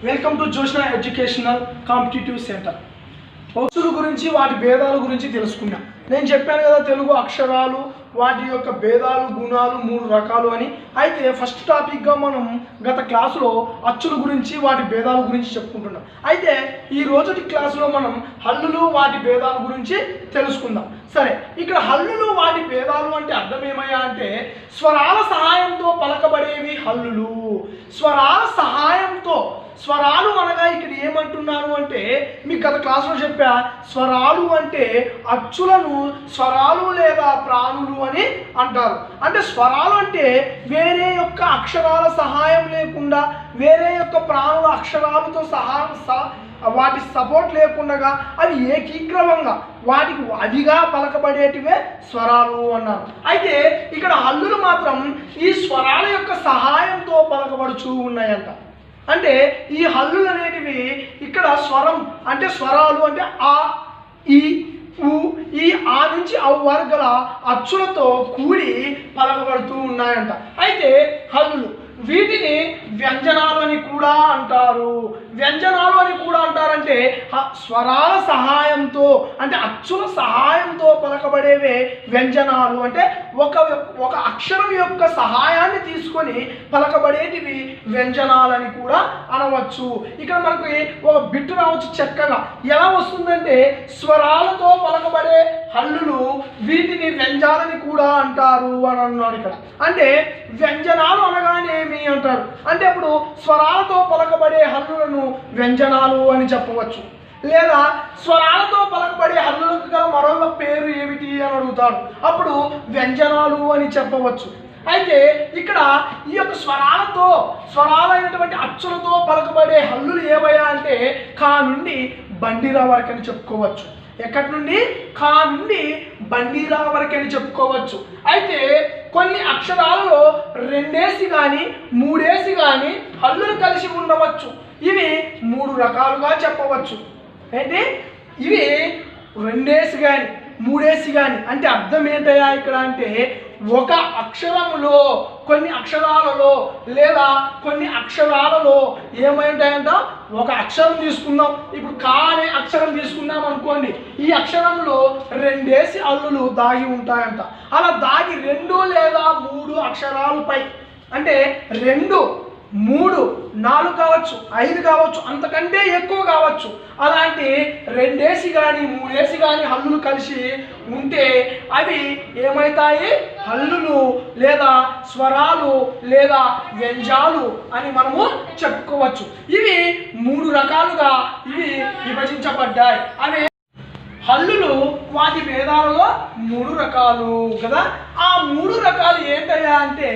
Welcome to Joshna educational competitive centre. అక్షరాల గురించి వాటి భేదాల గురించి తెలుసుకున్నాం. నేను చెప్పాను కదా తెలుగు అక్షరాలు వాటి యొక్క భేదాలు గుణాలు 3 రకాలు అని. అయితే ఫస్ట్ టాపిక్గా మనం గత క్లాసులో అచ్చుల గురించి వాటి భేదాల గురించి చెప్పుకుంటున్నాం. అయితే ఈ రోజుటి క్లాసులో మనం హల్లులు వాటి భేదాల గురించి తెలుసుకుందాం. సరే, ఇక్కడ హల్లులు వాటి భేదాలు అంటే అర్థం ఏమయ్యా అంటే స్వరాల సహాయంతో పలకబడేవి హల్లులు. స్వరాల సహాయంతో, స్వరాలు అనగా ఇక్కడ ఏమంటున్నాను అంటే మీకు గత క్లాసులో చెప్పా, స్వరాలు అంటే అచ్చులను స్వరాలు లేదా ప్రాణులు అని అంటారు. అంటే స్వరాలు అంటే వేరే యొక్క అక్షరాల సహాయం లేకుండా, వేరే యొక్క ప్రాణుల అక్షరాలతో వాటి సపోర్ట్ లేకుండా అవి ఏకీక్రమంగా వాటికి అదిగా పలకబడేటివే స్వరాలు అన్నారు. అయితే ఇక్కడ హల్లులు మాత్రం ఈ స్వరాల యొక్క సహాయంతో పలకబడుచూ ఉన్నాయంట. అంటే ఈ హల్లులు అనేటివి ఇక్కడ స్వరం అంటే స్వరాలు అంటే ఆ, ఈ, ఊ, ఈ ఆ నుంచి అవ్ వర్గల అచ్చులతో కూడి పలకబడుతూ ఉన్నాయంట. అయితే హల్లులు వీటిని వ్యంజనాలు అని కూడా అంటారు. వ్యంజనాలు అని కూడా అంటారంటే స్వరాల సహాయంతో అంటే అచ్చుల సహాయంతో పలకబడేవే వ్యంజనాలు. అంటే ఒక అక్షరం యొక్క సహాయాన్ని తీసుకొని పలకబడేటివి వ్యంజనాలని కూడా అనవచ్చు. ఇక్కడ మనకి ఒక బిట్టు రావచ్చు చక్కగా. ఎలా వస్తుందంటే స్వరాలతో పలకబడే హల్లులు వీటిని వ్యంజనాలని కూడా అంటారు అని అన్నాడు ఇక్కడ. అంటే వ్యంజనాలు అనగానే అంటారు అంటే అప్పుడు స్వరాలతో పలకబడే హల్లులను వ్యంజనాలు అని చెప్పవచ్చు. లేదా స్వరాలతో పలకబడే హల్లులకు గల మరొక పేరు ఏమిటి అని అడుగుతారు, అప్పుడు వ్యంజనాలు అని చెప్పవచ్చు. అయితే ఇక్కడ ఈ యొక్క స్వరాలైనటువంటి అచ్చులతో పలకబడే హల్లులు ఏవయ్యా అంటే కా నుండి బండిరా వరకు అని చెప్పుకోవచ్చు. ఎక్కడి నుండి? కా నుండి బండిరా వరకు అని చెప్పుకోవచ్చు. అయితే కొన్ని అక్షరాలలో 2 కానీ 3 కానీ హల్లులు కలిసి ఉండవచ్చు. ఇవి 3 రకాలుగా చెప్పవచ్చు. అంటే ఇవి 2 కానీ 3 కానీ అంటే అర్థం ఏంటయ్యా ఇక్కడ అంటే ఒక అక్షరములో కొన్ని అక్షరాలలో లేదా కొన్ని అక్షరాలలో ఏమైంటాయంట, ఒక అక్షరం తీసుకుందాం. ఇప్పుడు కా అనే అక్షరం తీసుకున్నాం అనుకోండి, ఈ అక్షరంలో 2 హల్లులు దాగి ఉంటాయంట. అలా దాగి 2 లేదా 3 అక్షరాలపై అంటే 2, 3, 4 కావచ్చు, 5 కావచ్చు, అంతకంటే ఎక్కువ కావచ్చు. అలాంటి 2 కానీ 3 కానీ హల్లులు కలిసి ఉంటే అవి ఏమవుతాయి? హల్లులు లేదా స్వరాలు లేదా వ్యంజాలు అని మనము చెప్పుకోవచ్చు. ఇవి 3 రకాలుగా ఇవి విభజించబడ్డాయి. అవి హల్లులు వాటి భేదాలలో 3 రకాలు కదా. ఆ 3 రకాలు ఏంటయ్యా అంటే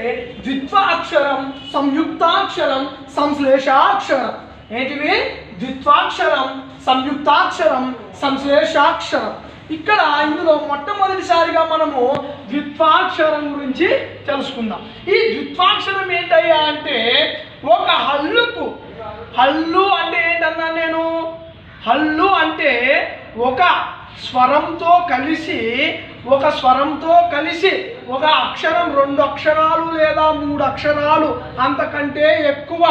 ద్విత్వ అక్షరం, సంయుక్తాక్షరం, సంశ్లేషాక్షరం. ఏంటివి? ద్విత్వాక్షరం, సంయుక్తాక్షరం, సంశ్లేషాక్షరం. ఇక్కడ ఇందులో మొట్టమొదటిసారిగా మనము ద్విత్వాక్షరం గురించి తెలుసుకుందాం. ఈ ద్విత్వాక్షరం ఏంటయ్యా అంటే ఒక హల్లుకు, హల్లు అంటే ఏంటన్నాను నేను? హల్లు అంటే ఒక స్వరంతో కలిసి ఒక అక్షరం 2 అక్షరాలు లేదా 3 అక్షరాలు అంతకంటే ఎక్కువ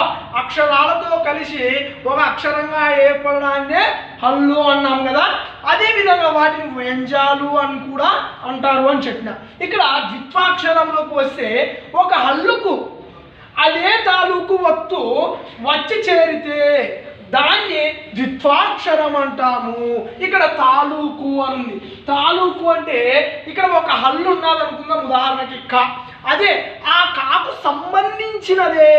అక్షరాలతో కలిసి ఒక అక్షరంగా ఏర్పడడాన్నే హల్లు అన్నాం కదా. అదేవిధంగా వాటిని వ్యంజాలు అని కూడా అంటారు అని చెప్పిన. ఇక్కడ ద్విత్వాక్షరంలోకి వస్తే ఒక హల్లుకు అదే తాలూకు వత్తు వచ్చి చేరితే దాన్ని ద్విత్వాక్షరం అంటాము. ఇక్కడ తాలూకు అని ఉంది. తాలూకు అంటే ఇక్కడ ఒక హల్లు ఉన్నది అనుకుందాం, ఉదాహరణకి కా. అదే ఆ కాకు సంబంధించినదే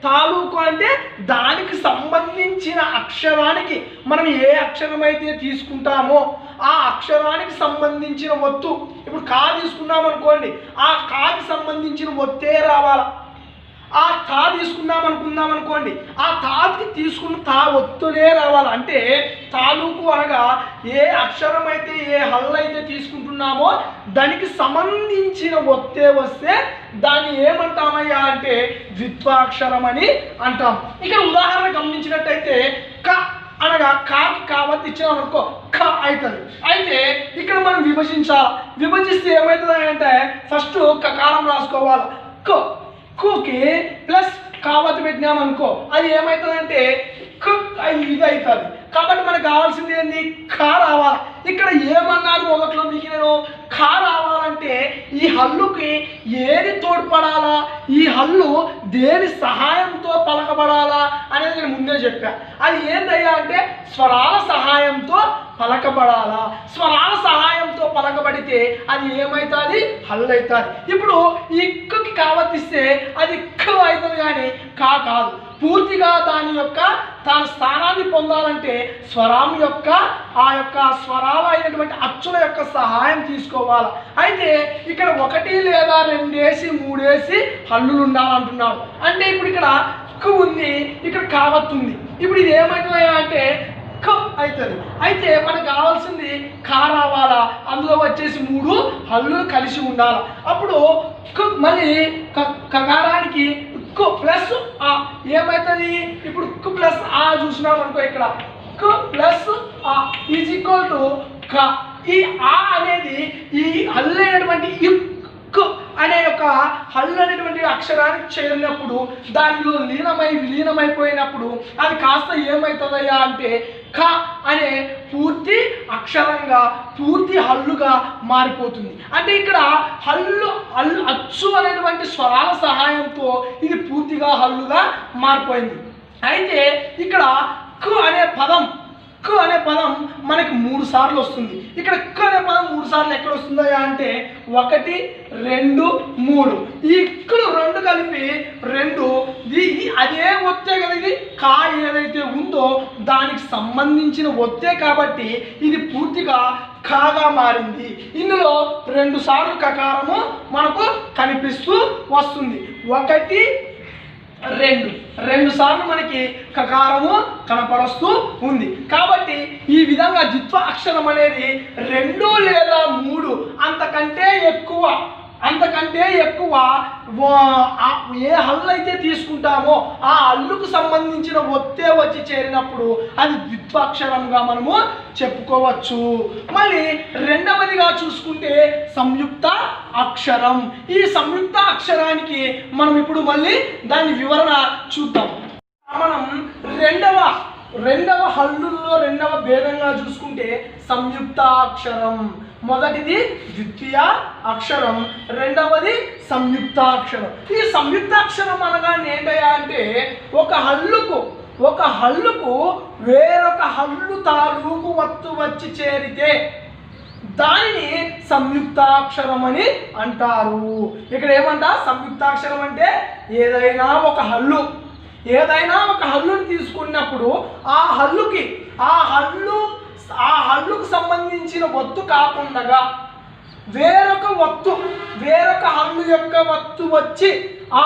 తాలూకు అంటే దానికి సంబంధించిన అక్షరానికి మనం ఏ అక్షరం అయితే తీసుకుంటామో ఆ అక్షరానికి సంబంధించిన ఒత్తు. ఇప్పుడు కా తీసుకున్నాం అనుకోండి, ఆ కాకి సంబంధించిన ఒత్తే రావాలా. ఆ తా తీసుకుందాం అనుకోండి, ఆ తాకి తీసుకున్న తా ఒత్తులే రావాలి. అంటే తాలూకు అనగా ఏ అక్షరం అయితే ఏ హల్లు అయితే తీసుకుంటున్నామో దానికి సంబంధించిన ఒత్తే వస్తే దాన్ని ఏమంటామయ్యా అంటే ద్విత్వాక్షరం అని అంటాం. ఇక్కడ ఉదాహరణ గమనించినట్టయితే క అనగా కాకి కావత్ ఇచ్చాం అనుకో క అవుతుంది. అయితే ఇక్కడ మనం విభజిస్తే ఏమవుతుంది అంటే ఫస్ట్ కకారం రాసుకోవాలి. కుకి ప్లస్ కావత్ పెట్టినామనుకో అది ఏమవుతుందంటే ఇది అవుతుంది. కాబట్టి మనకు కావాల్సింది ఏంది? ఖా రావాలి. ఇక్కడ ఏమన్నాను మొదట్లో మీకు నేను? ఖా రావాలంటే ఈ హల్లుకి ఏది తోడ్పడాలా, ఈ హల్లు దేని సహాయంతో పలకబడాలా అనేది నేను ముందే చెప్పా. అది ఏందయ్యా అంటే స్వరాల సహాయంతో పలకబడాలా. స్వరాల సహాయంతో పలకబడితే అది ఏమవుతుంది? హల్లు అవుతుంది. ఇప్పుడు ఈ కి కావతిస్తే అది క అవుతుంది కానీ కా కాదు. పూర్తిగా తన స్థానాన్ని పొందాలంటే స్వరం యొక్క ఆ యొక్క స్వరాలు అయినటువంటి అచ్చుల యొక్క సహాయం తీసుకోవాలి. అయితే ఇక్కడ 1 లేదా 2 వేసి 3 వేసి హల్లులు ఉండాలంటున్నాడు. అంటే ఇప్పుడు ఇక్కడ కు ఉంది, ఇక్కడ కావత్తుంది. ఇప్పుడు ఇది ఏమవుతుంది అంటే క అవుతుంది. అయితే మనకు కావాల్సింది కా రావాలా, అందులో వచ్చేసి 3 హల్లులు కలిసి ఉండాలి. అప్పుడు మళ్ళీ కగారానికి కు ప్లస్ ఆ ఏమవుతుంది? ఇప్పుడు కు ప్లస్ ఆ చూసినాం అనుకో, ఇక్కడ కు ప్లస్ ఆ ఈజ్ ఈక్వల్ టు క. ఈ ఆ అనేది ఈ హల్లు అయినటువంటి కు అనే ఒక హల్లు అనేటువంటి అక్షరానికి చేరినప్పుడు దానిలో విలీనమైపోయినప్పుడు అది కాస్త ఏమవుతుందయ్యా అంటే క అనే పూర్తి అక్షరంగా పూర్తి హల్లుగా మారిపోతుంది. అంటే ఇక్కడ అచ్చు అనేటువంటి స్వరాల సహాయంతో ఇది పూర్తిగా హల్లుగా మారిపోయింది. అయితే ఇక్కడ కు అనే పదం మనకి 3 సార్లు వస్తుంది. ఇక్కడ కు అనే పదం 3 సార్లు ఎక్కడ వస్తుందా అంటే 1, 2, 3. ఈ కు 2 కలిపి 2 అదే ఒత్తే కదా. ఇది కా ఏదైతే ఉందో దానికి సంబంధించిన ఒత్తే కాబట్టి ఇది పూర్తిగా ఖాగా మారింది. ఇందులో 2 సార్లు కకారము మనకు కనిపిస్తూ వస్తుంది. 1, 2 సార్లు మనకి కకారము కనపరుస్తూ ఉంది. కాబట్టి ఈ విధంగా జిత్వ అక్షరం అనేది 2 లేదా 3 అంతకంటే ఎక్కువ ఏ హల్లు అయితే తీసుకుంటామో ఆ హల్లుకు సంబంధించిన ఒత్తే వచ్చి చేరినప్పుడు అది ద్విత్వాక్షరంగా మనము చెప్పుకోవచ్చు. మళ్ళీ రెండవదిగా చూసుకుంటే సంయుక్త అక్షరం. ఈ సంయుక్త అక్షరానికి మనం ఇప్పుడు మళ్ళీ దాని వివరణ చూద్దాం. మనం రెండవ హల్లుల్లో రెండవ భేదంగా చూసుకుంటే సంయుక్త అక్షరం. మొదటిది ద్వితీయ అక్షరం, రెండవది సంయుక్త అక్షరం. ఈ సంయుక్త అక్షరం అనగా ఏంటయ్యా అంటే ఒక హల్లుకు వేరొక హల్లు తాలూకు వత్తు వచ్చి చేరితే దానిని సంయుక్తాక్షరం అని అంటారు. ఇక్కడ ఏమంట? సంయుక్తాక్షరం అంటే ఏదైనా ఒక హల్లుని తీసుకున్నప్పుడు ఆ హల్లుకు సంబంధించిన వత్తు కాకుండా వేరొక హల్లు యొక్క వత్తు వచ్చి ఆ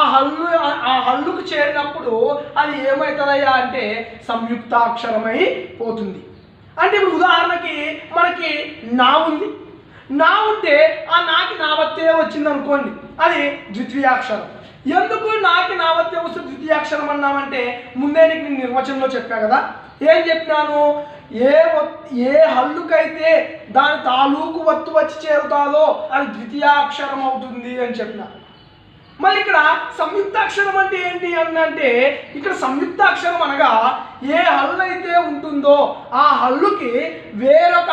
హల్లుకు చేరినప్పుడు అది ఏమవుతుందయ్యా అంటే సంయుక్తాక్షరమై పోతుంది. అంటే ఇప్పుడు ఉదాహరణకి మనకి నా ఉంటే ఆ నాకి నావత్తే వచ్చింది అనుకోండి, అది ద్వితీయాక్షరం. ఎందుకు నాకి నావత్తే వస్తే ద్వితీయాక్షరం అన్నామంటే ముందే నీకు నేను నిర్వచనంలో చెప్పా కదా. ఏం చెప్పినాను? ఏ హల్లుకైతే దాని తాలూకు వత్తు వచ్చి చేరుతాదో అది ద్వితీయాక్షరం అవుతుంది అని చెప్పిన. మళ్ళీ ఇక్కడ సంయుక్తాక్షరం అంటే ఏంటి అంటే ఇక్కడ సంయుక్తాక్షరం అనగా ఏ హల్లు అయితే ఉంటుందో ఆ హల్లుకి వేరొక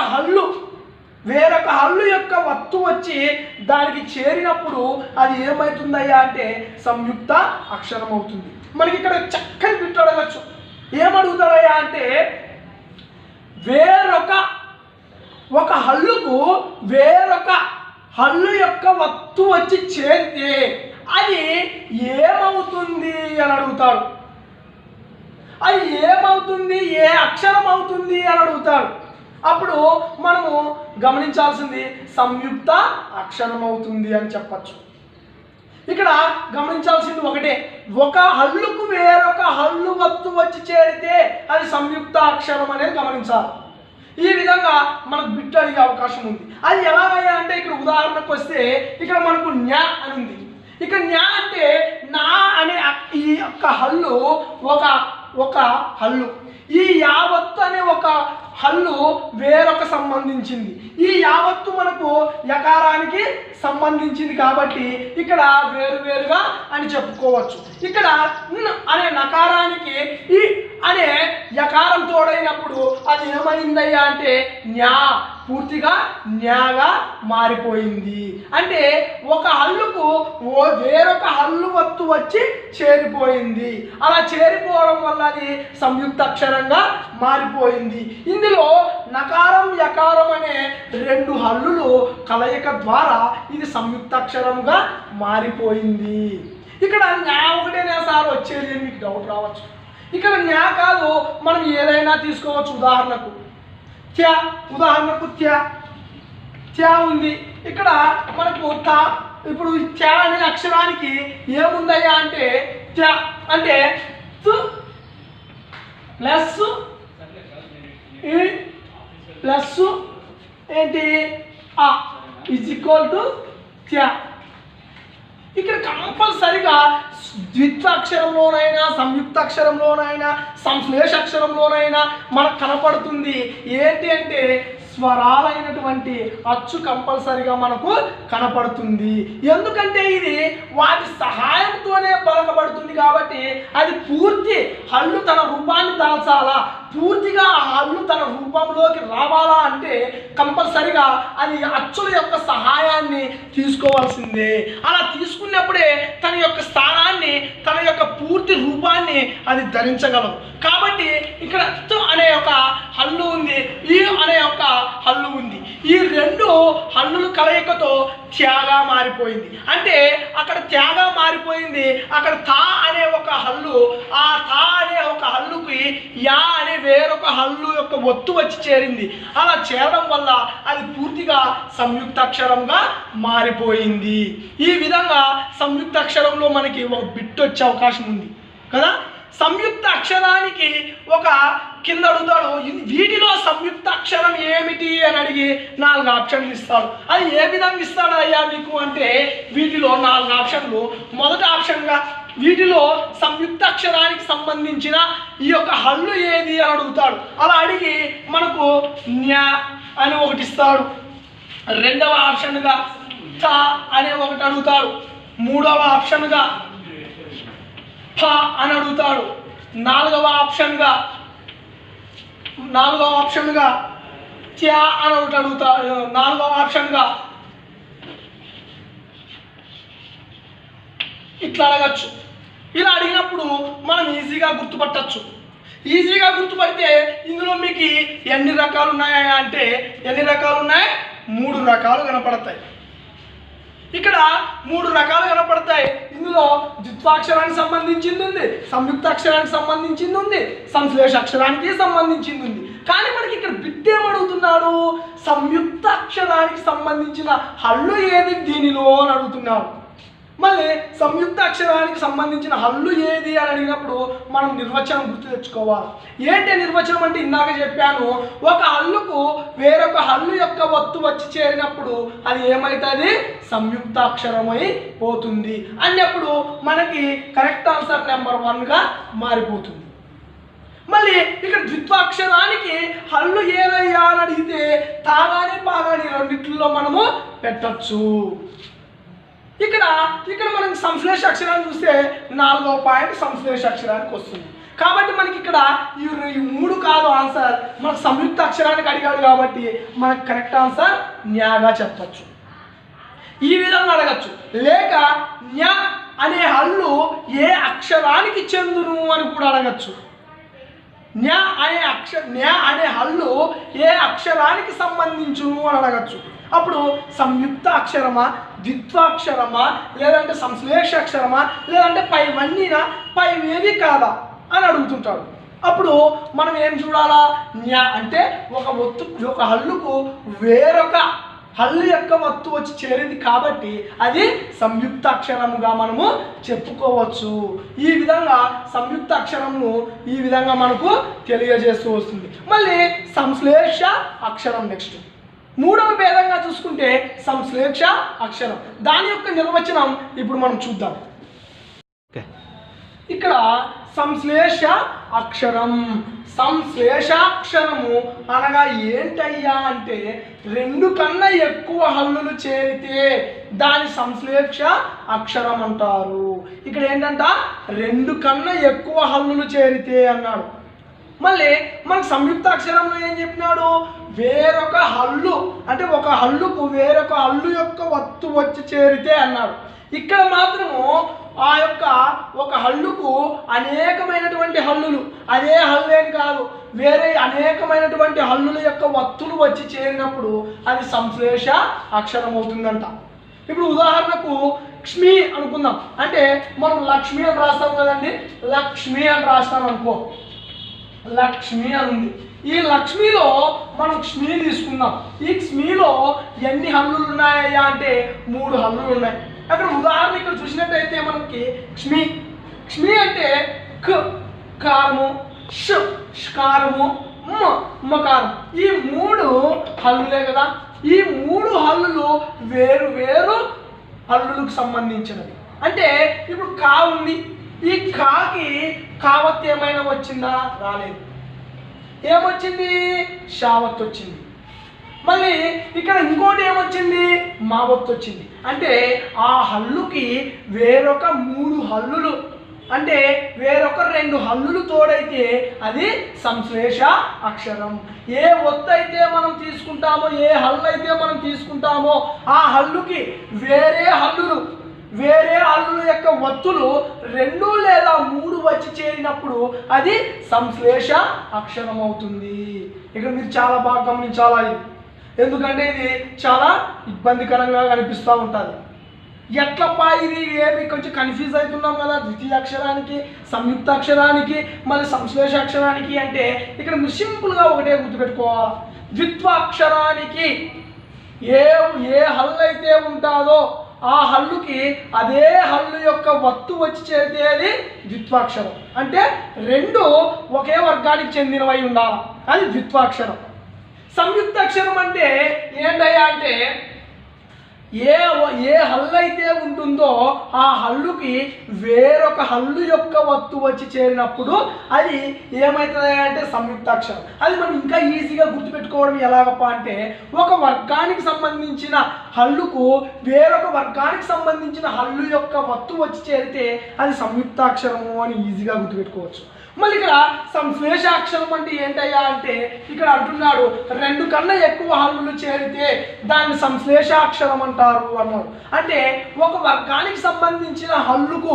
హల్లు యొక్క వత్తు వచ్చి దానికి చేరినప్పుడు అది ఏమవుతుందయ్యా అంటే సంయుక్త అక్షరం అవుతుంది. మనకి ఇక్కడ చక్కని బిట్ అడగచ్చు. ఏమడుగుతాడయ్యా అంటే ఒక హల్లుకు వేరొక హల్లు యొక్క వత్తు వచ్చి చేరితే అది ఏమవుతుంది అని అడుగుతాడు. అది ఏమవుతుంది, ఏ అక్షరం అవుతుంది అని అడుగుతాడు. అప్పుడు మనము గమనించాల్సింది సంయుక్త అక్షరం అవుతుంది అని చెప్పచ్చు. ఇక్కడ గమనించాల్సింది ఒకటే, ఒక హల్లుకు వేరొక హల్లు వత్తు వచ్చి చేరితే అది సంయుక్త అక్షరం అనేది గమనించాలి. ఈ విధంగా మనకు బిట్ అడిగే అవకాశం ఉంది. అది ఎలాగయ్యా అంటే ఇక్కడ ఉదాహరణకు వస్తే ఇక్కడ మనకు న్యా అని ఉంది. ఇక్కడ న్యా అంటే నా అనే ఈ యొక్క హల్లు ఒక హల్లు, ఈ యావత్తు అనే ఒక హల్లు వేరొక సంబంధించింది. ఈ యావత్తు మనకు యకారానికి సంబంధించింది కాబట్టి ఇక్కడ వేరువేరుగా అని చెప్పుకోవచ్చు. ఇక్కడ అనే నకారానికి ఈ అనే యకారం తోడైనప్పుడు అది ఏమైందయ్యా అంటే న్యా, పూర్తిగా న్యాగా మారిపోయింది. అంటే ఒక హల్లుకు వేరొక హల్లు వత్తు వచ్చి చేరిపోయింది. అలా చేరిపోవడం వల్ల అది సంయుక్త అక్షరంగా మారిపోయింది. ఇందులో నకారం యకారం అనే రెండు హల్లులు కలయిక ద్వారా ఇది సంయుక్త అక్షరముగా మారిపోయింది. ఇక్కడ న్యా ఒకటేనా సార్ వచ్చేది అని మీకు డౌట్ రావచ్చు. ఇక్కడ న్యా కాదు, మనం ఏదైనా తీసుకోవచ్చు. ఉదాహరణకు త్యా, ఉదాహరణకు త్యా త్యా ఉంది. ఇక్కడ మనకు తా, ఇప్పుడు త్యా అనే అక్షరానికి ఏముందయ్యా అంటే త్యా అంటే తు ప్లస్ ఈ ప్లస్ ఏంటి ఆ ఈజ్ ఈక్వల్ టు త్యా. ఇక్కడ కంపల్సరిగా ద్విత్వాక్షరంలోనైనా సంయుక్తాక్షరంలోనైనా సంశ్లేష అక్షరంలోనైనా మనకు కనపడుతుంది ఏంటి అంటే స్వరాలైనటువంటి అచ్చు కంపల్సరిగా మనకు కనపడుతుంది. ఎందుకంటే ఇది వాటి సహాయంతోనే పలకబడుతుంది కాబట్టి అది పూర్తి హల్లు తన రూపాన్ని దాల్చాలా, పూర్తిగా ఆ హల్లు తన రూపంలోకి రావాలా అంటే కంపల్సరిగా అది అచ్చుల యొక్క సహాయాన్ని తీసుకోవాల్సిందే. అలా తీసుకున్నప్పుడే తన యొక్క స్థానాన్ని, తన యొక్క పూర్తి రూపాన్ని అది ధరించగలదు. కాబట్టి ఇక్కడ తు అనే ఒక హల్లు ఉంది, ఈ అనే ఒక హల్లు ఉంది. ఈ రెండు హల్లులు కలయికతో త్యాగా మారిపోయింది. అంటే అక్కడ త్యాగా మారిపోయింది, అక్కడ తా అనే ఒక హల్లు, ఆ తా అనే ఒక హల్లుకి యా అనే వేరొక హల్లు యొక్క ఒత్తు వచ్చి చేరింది. అలా చేరడం వల్ల అది పూర్తిగా సంయుక్తాక్షరంగా మారిపోయింది. ఈ విధంగా సంయుక్తాక్షరంలో మనకి ఒక బిట్ వచ్చే అవకాశం ఉంది కదా. సంయుక్త అక్షరానికి ఒక కింద అడుగుతాడు, వీటిలో సంయుక్త అక్షరం ఏమిటి అని అడిగి 4 ఆప్షన్లు ఇస్తాడు. అది ఏ విధంగా ఇస్తాడు అయ్యా మీకు అంటే వీటిలో 4 ఆప్షన్లు. మొదటి ఆప్షన్గా వీటిలో సంయుక్త అక్షరానికి సంబంధించిన ఈ యొక్క హల్లు ఏది అని అడుగుతాడు. అలా అడిగి మనకు న్యా అని ఒకటి ఇస్తాడు. రెండవ ఆప్షన్గా తా అనే ఒకటి అడుగుతాడు. మూడవ ఆప్షన్గా ఫ అని అడుగుతాడు. నాలుగవ ఆప్షన్గా త్యా అని ఒకటి అడుగుతాడు. నాలుగవ ఆప్షన్గా ఇట్లా అడగచ్చు. ఇలా అడిగినప్పుడు మనం ఈజీగా గుర్తుపట్టచ్చు. ఈజీగా గుర్తుపడితే ఇందులో మీకు ఎన్ని రకాలు ఉన్నాయా అంటే 3 రకాలు కనపడతాయి. ఇక్కడ 3 రకాలు కనపడతాయి. ఇందులో ద్విత్వాక్షరానికి సంబంధించింది ఉంది, సంయుక్తాక్షరానికి సంబంధించింది ఉంది, సంశ్లేష అక్షరానికి సంబంధించింది ఉంది. కానీ మనకి ఇక్కడ బిట్ ఏమడుగుతున్నాడు, సంయుక్తాక్షరానికి సంబంధించిన హల్లు ఏది దీనిలో అని అడుగుతున్నాడు. మళ్ళీ సంయుక్త అక్షరానికి సంబంధించిన హల్లు ఏది అని అడిగినప్పుడు మనం నిర్వచనం గుర్తు తెచ్చుకోవాలి. ఏంటి నిర్వచనం అంటే ఇందాక చెప్పాను, ఒక హల్లుకు వేరొక హల్లు యొక్క ఒత్తు వచ్చి చేరినప్పుడు అది ఏమవుతుంది, సంయుక్తాక్షరమై పోతుంది అన్నప్పుడు మనకి కరెక్ట్ ఆన్సర్ నెంబర్ 1గా మారిపోతుంది. మళ్ళీ ఇక్కడ ద్విత్వాక్షరానికి హల్లు ఏదయ్యా అని అడిగితే తాగాని పాగాని రెండిట్లో మనము పెట్టచ్చు. ఇక్కడ మనం సంశ్లేష అక్షరాన్ని చూస్తే 4వ పాయింట్ సంశ్లేష అక్షరానికి వస్తుంది. కాబట్టి మనకి ఇక్కడ ఈ 3 కాదు ఆన్సర్, మనకు సంయుక్త అక్షరానికి అడిగాడు కాబట్టి మనకు కరెక్ట్ ఆన్సర్ న్యాగా చెప్పచ్చు. ఈ విధంగా అడగచ్చు. లేక న్యా అనే హల్లు ఏ అక్షరానికి చెందును అని కూడా అడగచ్చు. న్యా అనే హల్లు ఏ అక్షరానికి సంబంధించును అని అడగచ్చు. అప్పుడు సంయుక్త అక్షరమా, ద్విత్వాక్షరమా, లేదంటే సంశ్లేష అక్షరమా, లేదంటే పైవేవి కాదా అని అడుగుతుంటాడు. అప్పుడు మనం ఏం చూడాలా, న్యా అంటే ఒక హల్లుకు వేరొక హల్లు యొక్క వత్తు వచ్చి చేరింది కాబట్టి అది సంయుక్త అక్షరముగా మనము చెప్పుకోవచ్చు. ఈ విధంగా సంయుక్త అక్షరము ఈ విధంగా మనకు తెలియజేస్తూ వస్తుంది. మళ్ళీ సంశ్లేష అక్షరం నెక్స్ట్ 3వ భేదంగా చూసుకుంటే సంశ్లేష అక్షరం, దాని యొక్క నిర్వచనం ఇప్పుడు మనం చూద్దాం. ఇక్కడ సంశ్లేష అక్షరము అనగా ఏంటయ్యా అంటే 2 కన్నా ఎక్కువ హల్లులు చేరితే దాని సంశ్లేష అక్షరం అంటారు. ఇక్కడ ఏంటంట 2 కన్నా ఎక్కువ హల్లులు చేరితే అన్నాడు. మళ్ళీ మనకు సంయుక్తాక్షరంలో ఏం చెప్పినాడు, వేరొక హల్లు అంటే ఒక హల్లుకు వేరొక హల్లు యొక్క వత్తు వచ్చి చేరితే అన్నాడు. ఇక్కడ మాత్రము ఆ యొక్క ఒక హల్లుకు అనేకమైనటువంటి హల్లులు, అదే హల్లు ఏం కాదు, వేరే అనేకమైనటువంటి హల్లుల యొక్క వత్తులు వచ్చి చేరినప్పుడు అది సంశ్లేష అక్షరం అవుతుందంట. ఇప్పుడు ఉదాహరణకు క్ష్మి అనుకుందాం, అంటే మనం లక్ష్మి అని రాస్తాం కదండి, లక్ష్మి అని రాస్తాం అనుకో, లక్ష్మి అని ఉంది. ఈ లక్ష్మిలో మనం క్ష్మి తీసుకుందాం. ఈ క్ష్మిలో ఎన్ని హల్లులు ఉన్నాయా అంటే 3 హల్లులు ఉన్నాయి. అక్కడ ఉదాహరణ ఇక్కడ చూసినట్టయితే మనకి క్ష్మి, క్ష్మి అంటే క కారము, ష షకారము, మకారం, ఈ 3 హల్లులే కదా. ఈ 3 హల్లులు వేరు వేరు హల్లులకు సంబంధించినవి. అంటే ఇప్పుడు కా ఉంది, ఈ కాకి కావత్ ఏమైనా వచ్చిందా, రాలేదు. ఏమొచ్చింది, షావత్ వచ్చింది. మళ్ళీ ఇక్కడ ఇంకోటి ఏమొచ్చింది, మావత్ వచ్చింది. అంటే ఆ హల్లుకి వేరొక 3 హల్లులు అంటే వేరొక 2 హల్లులు తోడైతే అది సంశ్లేష అక్షరం. ఏ ఒత్తు అయితే మనం తీసుకుంటామో, ఏ హల్లు అయితే మనం తీసుకుంటామో ఆ హల్లుకి వేరే హల్లుల యొక్క ఒత్తులు 2 లేదా 3 వచ్చి చేరినప్పుడు అది సంశ్లేష అక్షరం అవుతుంది. ఇక్కడ మీరు చాలా బాగా గమనించాలి, ఎందుకంటే ఇది చాలా ఇబ్బందికరంగా కనిపిస్తూ ఉంటుంది. ఎట్లప్పా ఇది ఏమి కొంచెం కన్ఫ్యూజ్ అవుతున్నాం కదా, ద్వితీయ అక్షరానికి, సంయుక్త అక్షరానికి, మళ్ళీ సంశ్లేష అక్షరానికి. అంటే ఇక్కడ మీరు సింపుల్గా ఒకటే గుర్తుపెట్టుకోవాలి, ద్విత్వాక్షరానికి ఏ హల్లు అయితే ఉంటుందో ఆ హల్లుకి అదే హల్లు యొక్క వత్తు వచ్చి చేరితే అది ద్విత్వాక్షరం. అంటే 2 ఒకే వర్గానికి చెందినవై ఉండాలి, అది ద్విత్వాక్షరం. సంయుక్తాక్షరం అంటే ఏంటయ్యా అంటే ఏ హల్లు అయితే ఉంటుందో ఆ హల్లుకి వేరొక హల్లు యొక్క వత్తు వచ్చి చేరినప్పుడు అది ఏమవుతుంది అంటే సంయుక్తాక్షరం. అది మనం ఇంకా ఈజీగా గుర్తుపెట్టుకోవడం ఎలాగప్ప అంటే ఒక వర్గానికి సంబంధించిన హల్లుకు వేరొక వర్గానికి సంబంధించిన హల్లు యొక్క వత్తు వచ్చి చేరితే అది సంయుక్తాక్షరము అని ఈజీగా గుర్తుపెట్టుకోవచ్చు. మళ్ళీ ఇక్కడ సంశ్లేషాక్షరం అంటే ఏంటయ్యా అంటే ఇక్కడ అంటున్నాడు 2 కన్నా ఎక్కువ హల్లులు చేరితే దాన్ని సంశ్లేషాక్షరం అంటారు అన్నారు. అంటే ఒక వర్గానికి సంబంధించిన హల్లుకు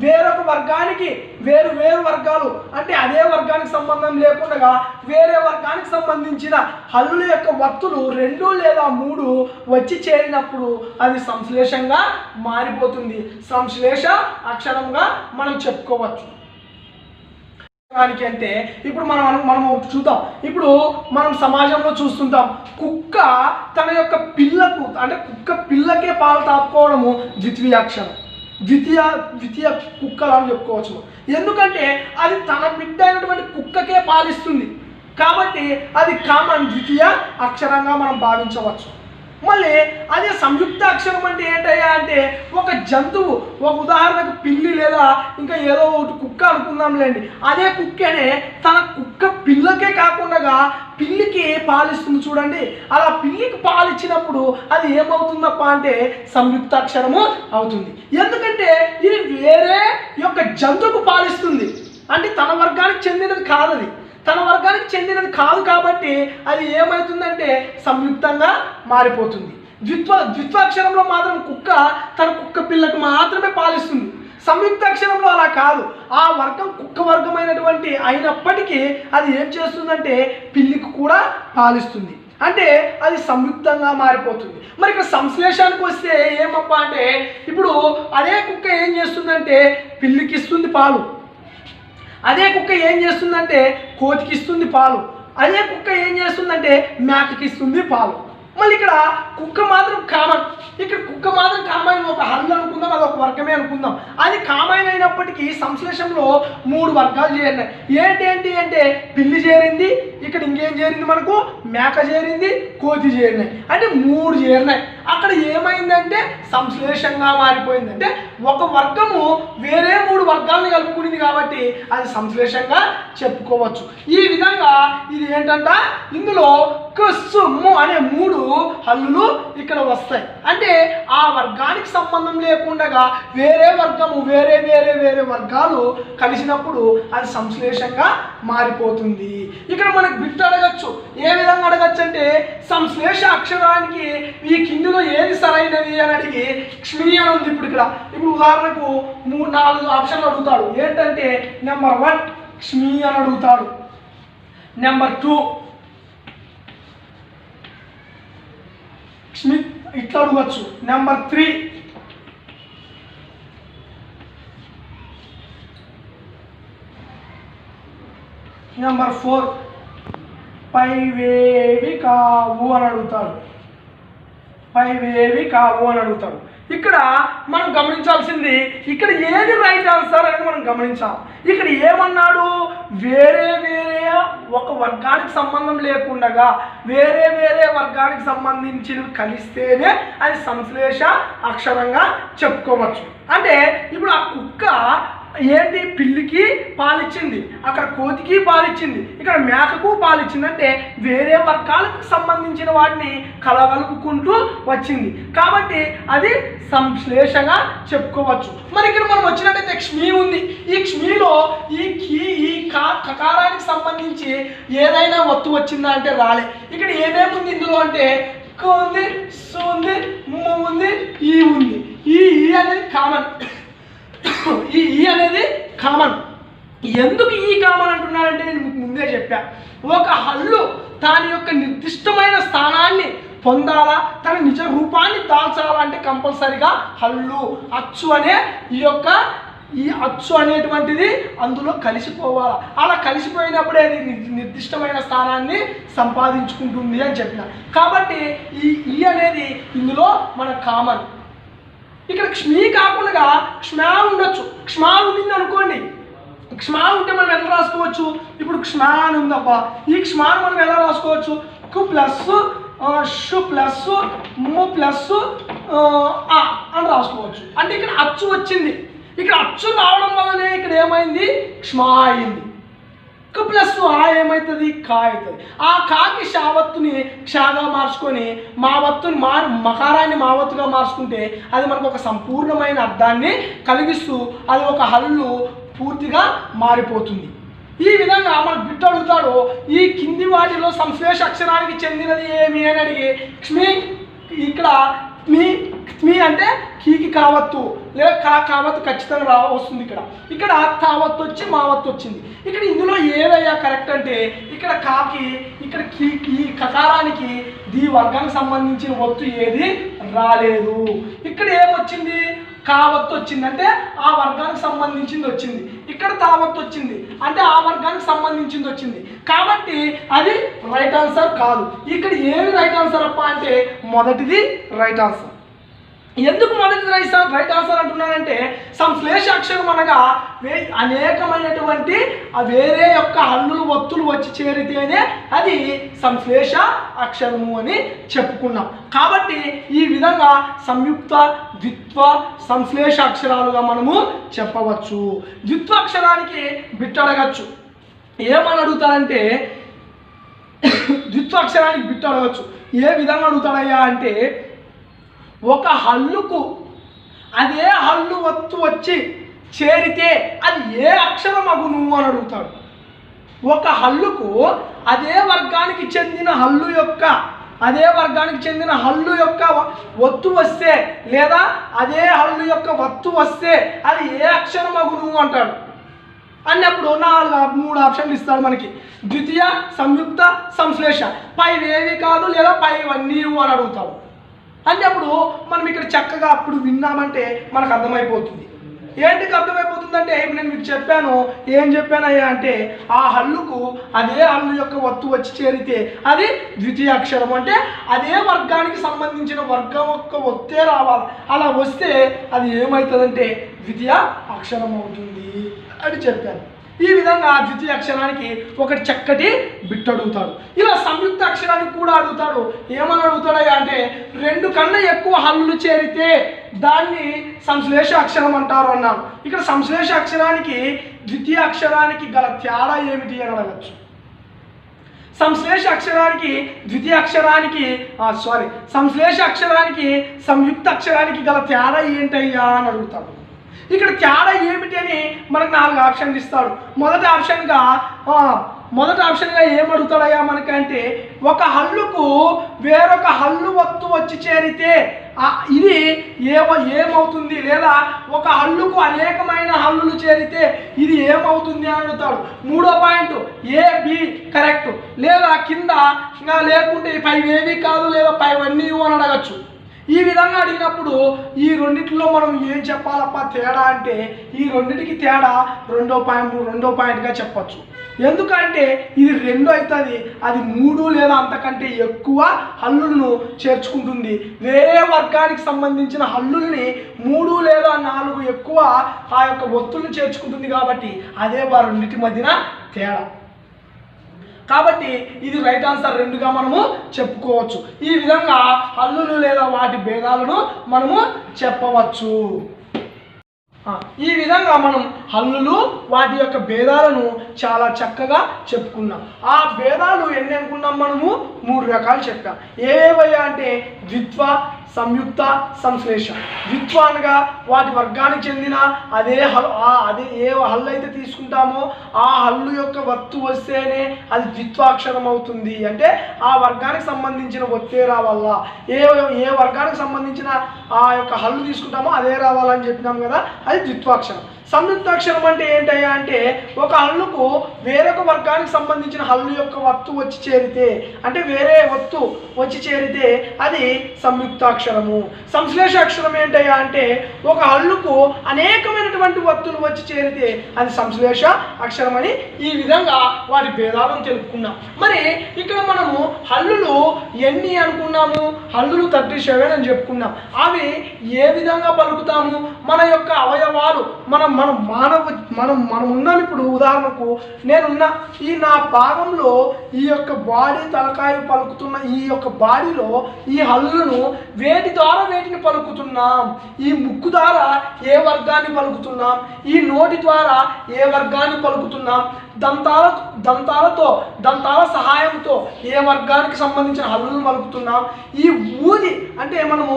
వేరొక వర్గానికి వేరు వర్గాలు అంటే అదే వర్గానికి సంబంధం లేకుండా వేరే వర్గానికి సంబంధించిన హల్లుల యొక్క వత్తులు 2 లేదా 3 వచ్చి చేరినప్పుడు అది సంశ్లేషంగా మారిపోతుంది, సంశ్లేష అక్షరంగా మనం చెప్పుకోవచ్చు. అంటే ఇప్పుడు మనం చూద్దాం. ఇప్పుడు మనం సమాజంలో చూస్తుంటాం, కుక్క తన యొక్క పిల్లకు అంటే కుక్క పిల్లకే పాలు తాపుకోవడము ద్వితీయాక్షరం, ద్వితీయ కుక్కలు అని చెప్పుకోవచ్చు. ఎందుకంటే అది తన బిడ్డ అయినటువంటి కుక్కకే పాలిస్తుంది కాబట్టి అది కామన్ ద్వితీయ అక్షరంగా మనం భావించవచ్చు. మళ్ళీ అదే సంయుక్త అక్షరం అంటే ఏంటయ్యా అంటే ఒక జంతువు, ఒక ఉదాహరణకు పిల్లి లేదా ఇంకా ఏదో ఒకటి కుక్క అనుకుందాంలేండి, అదే కుక్కనే తన కుక్క పిల్లకే కాకుండా పిల్లికి పాలిస్తుంది చూడండి. అలా పిల్లికి పాలిచ్చినప్పుడు అది ఏమవుతుందప్ప అంటే సంయుక్తాక్షరము అవుతుంది. ఎందుకంటే ఇది వేరే యొక్క జంతువుకు పాలిస్తుంది, అంటే తన వర్గానికి చెందినది కాదు, అది తన వర్గానికి చెందినది కాదు కాబట్టి అది ఏమవుతుందంటే సంయుక్తంగా మారిపోతుంది. ద్విత్వాక్షరంలో మాత్రం కుక్క తన కుక్క పిల్లకు మాత్రమే పాలిస్తుంది. సంయుక్త అక్షరంలో అలా కాదు, ఆ వర్గం కుక్క వర్గమైనటువంటి అయినప్పటికీ అది ఏం చేస్తుందంటే పిల్లికి కూడా పాలిస్తుంది, అంటే అది సంయుక్తంగా మారిపోతుంది. మరి ఇక్కడ సంశ్లేషానికి వస్తే ఏమప్ప అంటే ఇప్పుడు అదే కుక్క ఏం చేస్తుందంటే పిల్లికి ఇస్తుంది పాలు, అదే కుక్క ఏం చేస్తుందంటే కోతికి ఇస్తుంది పాలు, అదే కుక్క ఏం చేస్తుందంటే మేకకి ఇస్తుంది పాలు. మళ్ళీ ఇక్కడ కుక్క మాత్రం కామన్, ఇక్కడ కుక్క మాత్రం కామన్ ఒక హల్లు అనుకుందాం, అది ఒక వర్గమే అనుకుందాం. అది కామన్ అయినప్పటికీ సంశ్లేషంలో 3 వర్గాలు చేరినాయి. ఏంటి అంటే పిల్లి చేరింది, ఇక్కడ ఇంకేం చేరింది మనకు మేక చేరింది, కోతి చేరినాయి, అంటే 3 చేరినాయి. అక్కడ ఏమైందంటే సంశ్లేషంగా మారిపోయింది. అంటే ఒక వర్గము వేరే 3 వర్గాలను కలుపుకునింది కాబట్టి అది సంశ్లేషంగా చెప్పుకోవచ్చు. ఈ విధంగా ఇది ఏంటంట, ఇందులో కుసుము అనే 3 హల్లులు ఇక్కడ వస్తాయి. అంటే ఆ వర్గానికి సంబంధం లేకుండా వేరే వర్గము వేరే వేరే వేరే వర్గాలు కలిసినప్పుడు అది సంశ్లేషంగా మారిపోతుంది. ఇక్కడ మనకు బిట్ అడగచ్చు. ఏ విధంగా అడగచ్చు అంటే సంశ్లేష అక్షరానికి ఈ కిందిలో ఏది సరైనది అని అడిగి క్ష్మి అని ఉంది. ఇప్పుడు ఉదాహరణకు 3-4 ఆప్షన్లు అడుగుతాడు. ఏంటంటే నెంబర్ 1 క్ష్మి అని అడుగుతాడు, నెంబర్ 2 క్ష్మి ఇట్లా అడగచ్చు, నెంబర్ 3 నెంబర్ 4 పైవేవి కావు అని అడుగుతాడు. పైవేవి కావు అని అడుగుతాడు. ఇక్కడ మనం గమనించాల్సింది ఇక్కడ ఏది రైట్ ఆన్సర్ అనేది మనం గమనించాం. ఇక్కడ ఏమన్నాడు, వేరే వేరే ఒక వర్గానికి సంబంధం లేకుండా వేరే వేరే వర్గానికి సంబంధించినవి కలిస్తేనే అది సంశ్లేష అక్షరంగా చెప్పుకోవచ్చు. అంటే ఇప్పుడు ఆ కుక్క ఏంటి, పిల్లికి పాలిచ్చింది, అక్కడ కోతికి పాలిచ్చింది, ఇక్కడ మేకకు పాలిచ్చింది. అంటే వేరే వర్గాలకు సంబంధించిన వాటిని కలగలుపుకుంటూ వచ్చింది కాబట్టి అది సంశ్లేషగా చెప్పుకోవచ్చు. మరి ఇక్కడ మనం వచ్చినట్టయితే క్ష్మి ఉంది. ఈ క్ష్మిలో ఈ కకారానికి సంబంధించి ఏదైనా ఒత్తు వచ్చిందా అంటే రాలే. ఇక్కడ ఏమేమి ఉంది ఇందులో అంటే క ఉంది, సు ఉంది, ము ఉంది, ఈ ఉంది. ఈ అనేది కామన్. ఈ అనేది కామన్. ఎందుకు ఈ కామన్ అంటున్నానంటే నేను మీకు ముందే చెప్పా, ఒక హల్లు దాని యొక్క నిర్దిష్టమైన స్థానాన్ని పొందాలా, తన నిజ రూపాన్ని దాల్చాలంటే కంపల్సరిగా హల్లు అచ్చు అనే ఈ అచ్చు అనేటువంటిది అందులో కలిసిపోవాలి. అలా కలిసిపోయినప్పుడే అది నిర్దిష్టమైన స్థానాన్ని సంపాదించుకుంటుంది అని చెప్పిన. కాబట్టి ఈ అనేది ఇందులో మన కామన్. ఇక్కడ క్ష్మి కాకుండా క్ష్మా ఉండొచ్చు. క్ష్మా ఉండింది అనుకోండి, క్ష్మా ఉంటే మనం ఎలా రాసుకోవచ్చు, ఇప్పుడు క్ష్మా అని ఉందబ్బా, ఈ క్ష్మాను మనం ఎలా రాసుకోవచ్చు, కు ప్లస్ షు ప్లస్ ము ప్లస్ ఆ అని రాసుకోవచ్చు. అంటే ఇక్కడ అచ్చు వచ్చింది. ఇక్కడ అచ్చు రావడం వల్లనే ఇక్కడ ఏమైంది, క్ష్మా అయింది. కు ప్లస్ ఆ ఏమవుతుంది, కా అవుతుంది. ఆ కాకి షావత్తుని క్షాగా మార్చుకొని మావత్తుని మకారాన్ని మావత్తుగా మార్చుకుంటే అది మనకు ఒక సంపూర్ణమైన అర్థాన్ని కలిగిస్తూ అది ఒక హల్లు పూర్తిగా మారిపోతుంది. ఈ విధంగా మనకు బిట్ అడుగుతాడు, ఈ కింది వాటిలో సంశ్లేష అక్షరానికి చెందినది ఏమి అని అడిగి క్ష్మి, ఇక్కడ క్ష్మి అంటే కీకి కావత్తు లేదా కావత్తు ఖచ్చితంగా వస్తుంది. ఇక్కడ తావత్తు వచ్చి మావత్తు వచ్చింది. ఇక్కడ ఇందులో ఏదయ్యా కరెక్ట్ అంటే ఇక్కడ కాకి, ఇక్కడ కీకి కకారానికి దీ వర్గానికి సంబంధించిన ఒత్తు ఏది రాలేదు. ఇక్కడ ఏమొచ్చింది, కావత్తు వచ్చింది, అంటే ఆ వర్గానికి సంబంధించింది వచ్చింది. ఇక్కడ తావత్తు వచ్చింది అంటే ఆ వర్గానికి సంబంధించింది వచ్చింది. కాబట్టి అది రైట్ ఆన్సర్ కాదు. ఇక్కడ ఏమి రైట్ ఆన్సర్ అప్ప అంటే మొదటిది రైట్ ఆన్సర్. ఎందుకు మొదటిది రైట్ ఆన్సర్ అంటున్నానంటే సంశ్లేష అక్షరం అనగా అనేకమైనటువంటి వేరే యొక్క హల్లులు ఒత్తులు వచ్చి చేరితేనే అది సంశ్లేష అక్షరము అని చెప్పుకున్నాం. కాబట్టి ఈ విధంగా సంయుక్త, ద్విత్వ, సంశ్లేష అక్షరాలుగా మనము చెప్పవచ్చు. ద్విత్వాక్షరానికి బిట్ అడగచ్చు. ఏమని అడుగుతారంటే ద్విత్వాక్షరానికి బిట్ అడగచ్చు. ఏ విధంగా అడుగుతాడయ్యా అంటే ఒక హల్లుకు అదే హల్లు ఒత్తు వచ్చి చేరితే అది ఏ అక్షరం అగును అని అడుగుతాడు. ఒక హల్లుకు అదే వర్గానికి చెందిన హల్లు యొక్క ఒత్తు వస్తే లేదా అదే హల్లు యొక్క ఒత్తు వస్తే అది ఏ అక్షరం అగును అంటాడు. అన్నప్పుడు 3 ఆప్షన్లు ఇస్తాడు మనకి. ద్వితీయ, సంయుక్త, సంశ్లేష. పైవేవి కాదు లేదా పైవన్నీ అని అడుగుతాడు. అన్నప్పుడు మనం ఇక్కడ చక్కగా అప్పుడు విన్నామంటే మనకు అర్థమైపోతుంది. ఏంటికి అర్థమైపోతుందంటే ఇప్పుడు నేను మీకు చెప్పాను, ఏం చెప్పానయ్యా అంటే ఆ హల్లుకు అదే హల్లు యొక్క ఒత్తు వచ్చి చేరితే అది ద్వితీయ అక్షరం. అంటే అదే వర్గానికి సంబంధించిన వర్గం యొక్క ఒత్తే రావాలి. అలా వస్తే అది ఏమవుతుందంటే ద్వితీయ అక్షరం అవుతుంది అని చెప్పాను. ఈ విధంగా ద్వితీయ అక్షరానికి ఒకటి చక్కటి బిట్ అడుగుతాడు. ఇలా సంయుక్త అక్షరానికి కూడా అడుగుతాడు. ఏమని అడుగుతాడయ్యా అంటే 2 కన్నా ఎక్కువ హల్లులు చేరితే దాన్ని సంశ్లేష అక్షరం అంటారు అన్నాను. ఇక్కడ సంశ్లేష అక్షరానికి ద్వితీయ అక్షరానికి గల తేడా ఏమిటి అని అడగచ్చు. సంశ్లేష అక్షరానికి ద్వితీయ అక్షరానికి సంశ్లేష అక్షరానికి సంయుక్త అక్షరానికి గల తేడా ఏంటయ్యా అని అడుగుతాడు. ఇక్కడ తేడా ఏమిటి అని మనకు 4 ఆప్షన్లు ఇస్తాడు. మొదటి ఆప్షన్గా ఏమడుగుతాడయ్యా మనకంటే ఒక హల్లుకు వేరొక హల్లు వత్తు వచ్చి చేరితే ఇది ఏమవుతుంది, లేదా ఒక హల్లుకు అనేకమైన హల్లులు చేరితే ఇది ఏమవుతుంది అని అడుగుతాడు. 3వ పాయింట్ ఏ బి కరెక్ట్, లేదా కింద లేకుంటే పైవేవి కాదు లేదా పైవన్నీ అని అడగచ్చు. ఈ విధంగా అడిగినప్పుడు ఈ రెండిట్లో మనం ఏం చెప్పాలప్ప తేడా అంటే ఈ రెండింటికి తేడా రెండో పాయింట్గా చెప్పచ్చు. ఎందుకంటే ఇది 2 అవుతుంది, అది 3 లేదా అంతకంటే ఎక్కువ హల్లులను చేర్చుకుంటుంది. వేరే వర్గానికి సంబంధించిన హల్లుల్ని 3 లేదా 4 ఎక్కువ ఆ యొక్క ఒత్తుల్ని చేర్చుకుంటుంది కాబట్టి అదే వారి రెండింటి మధ్యన తేడా. కాబట్టి ఇది రైట్ ఆన్సర్ 2గా మనము చెప్పుకోవచ్చు. ఈ విధంగా హల్లులు లేదా వాటి భేదాలను మనము చెప్పవచ్చు. ఈ విధంగా మనం హల్లులు వాటి యొక్క భేదాలను చాలా చక్కగా చెప్పుకున్నాం. ఆ భేదాలు ఎన్ని అనుకున్నాం మనము? 3 రకాలు చెప్పాం. ఏవేవయ్యా అంటే ద్విత్వ, సంయుక్త, సంశ్లేష. ద్విత్వ అనగా వాటి వర్గానికి చెందిన అదే ఏ హల్లు అయితే తీసుకుంటామో ఆ హల్లు యొక్క వత్తు వస్తేనే అది ద్విత్వాక్షరం అవుతుంది. అంటే ఆ వర్గానికి సంబంధించిన ఒత్తే రావాలా, ఏ వర్గానికి సంబంధించిన ఆ యొక్క హల్లు తీసుకుంటామో అదే రావాలని చెప్పినాం కదా, అది ద్విత్వాక్షరం. సంయుక్తాక్షరం అంటే ఏంటయ్యా అంటే ఒక హల్లుకు వేరొక వర్గానికి సంబంధించిన హల్లు యొక్క వత్తు వచ్చి చేరితే, అంటే వేరే వత్తు వచ్చి చేరితే అది సంయుక్తాక్షరము. సంశ్లేష అక్షరం ఏంటయ్యా అంటే ఒక హల్లుకు అనేకమైనటువంటి వత్తులు వచ్చి చేరితే అది సంశ్లేష అక్షరం అని ఈ విధంగా వాటి భేదాలను తెలుపుకున్నాం. మరి ఇక్కడ మనము హల్లులు ఎన్ని అనుకున్నాము? హల్లులు 37 అని చెప్పుకున్నాం. అవి ఏ విధంగా పలుకుతాము? మన యొక్క అవయవాలు మనం ఉన్నాం. ఇప్పుడు ఉదాహరణకు నేనున్నా ఈ నా భాగంలో ఈ యొక్క బాడీ తలకాయ పలుకుతున్న ఈ యొక్క బాడీలో ఈ హల్లులను వేటి ద్వారా వేటిని పలుకుతున్నాం? ఈ ముక్కు ద్వారా ఏ వర్గాన్ని పలుకుతున్నాం? ఈ నోటి ద్వారా ఏ వర్గాన్ని పలుకుతున్నాం? దంతాల సహాయంతో ఏ వర్గానికి సంబంధించిన హల్లులను పలుకుతున్నాం? ఈ ఊది అంటే మనము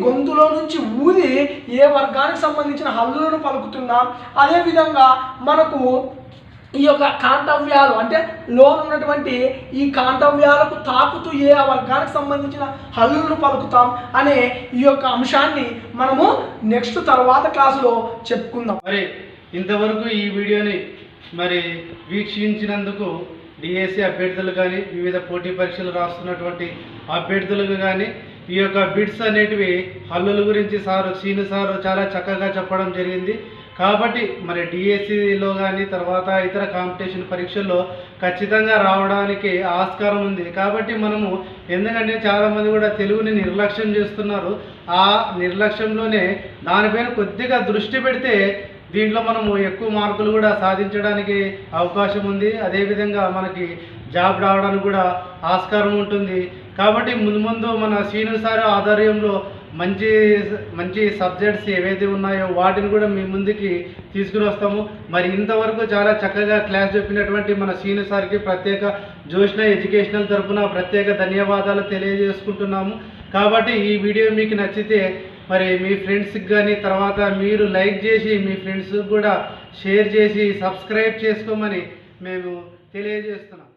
గొంతులో నుంచి ఊది ఏ వర్గానికి సంబంధించిన హల్లులను పలుకుతున్నాం? అదేవిధంగా మనకు ఈ యొక్క కాంతవ్యాలు అంటే లోనున్నటువంటి ఈ కాంతవ్యాలకు తాకుతూ ఏ వర్గానికి సంబంధించిన హల్లులను పలుకుతాం అనే ఈ యొక్క అంశాన్ని మనము నెక్స్ట్ తర్వాత క్లాసులో చెప్పుకుందాం. మరి ఇంతవరకు ఈ వీడియోని వీక్షించినందుకు డిఎస్సి అభ్యర్థులు కానీ వివిధ పోటీ పరీక్షలు రాస్తున్నటువంటి అభ్యర్థులకు కానీ ఈ యొక్క బిట్స్ అనేటివి హల్లుల గురించి సీను సారు చాలా చక్కగా చెప్పడం జరిగింది. కాబట్టి మరి డిఎస్సిలో కానీ తర్వాత ఇతర కాంపిటీషన్ పరీక్షల్లో ఖచ్చితంగా రావడానికి ఆస్కారం ఉంది. కాబట్టి మనము ఎందుకంటే చాలామంది కూడా తెలుగుని నిర్లక్ష్యం చేస్తున్నారు. ఆ నిర్లక్ష్యంలోనే దానిపైన కొద్దిగా దృష్టి పెడితే దీంట్లో మనము ఎక్కువ మార్కులు కూడా సాధించడానికి అవకాశం ఉంది. అదేవిధంగా మనకి జాబ్ రావడానికి కూడా ఆస్కారం ఉంటుంది. కాబట్టి ముందు మన సీను సార్ ఆధ్వర్యంలో మంచి సబ్జెక్ట్స్ ఏవైతే ఉన్నాయో వాటిని కూడా మీ ముందుకి తీసుకుని వస్తాము. మరి ఇంతవరకు చాలా చక్కగా క్లాస్ చెప్పినటువంటి మన సీను సార్కి ప్రత్యేక జోష్న ఎడ్యుకేషనల్ తరఫున ప్రత్యేక ధన్యవాదాలు తెలియజేసుకుంటున్నాము. కాబట్టి ఈ వీడియో మీకు నచ్చితే మరి మీ ఫ్రెండ్స్కి కానీ తర్వాత మీరు లైక్ చేసి మీ ఫ్రెండ్స్కి కూడా షేర్ చేసి సబ్స్క్రైబ్ చేసుకోమని మేము తెలియజేస్తున్నాం.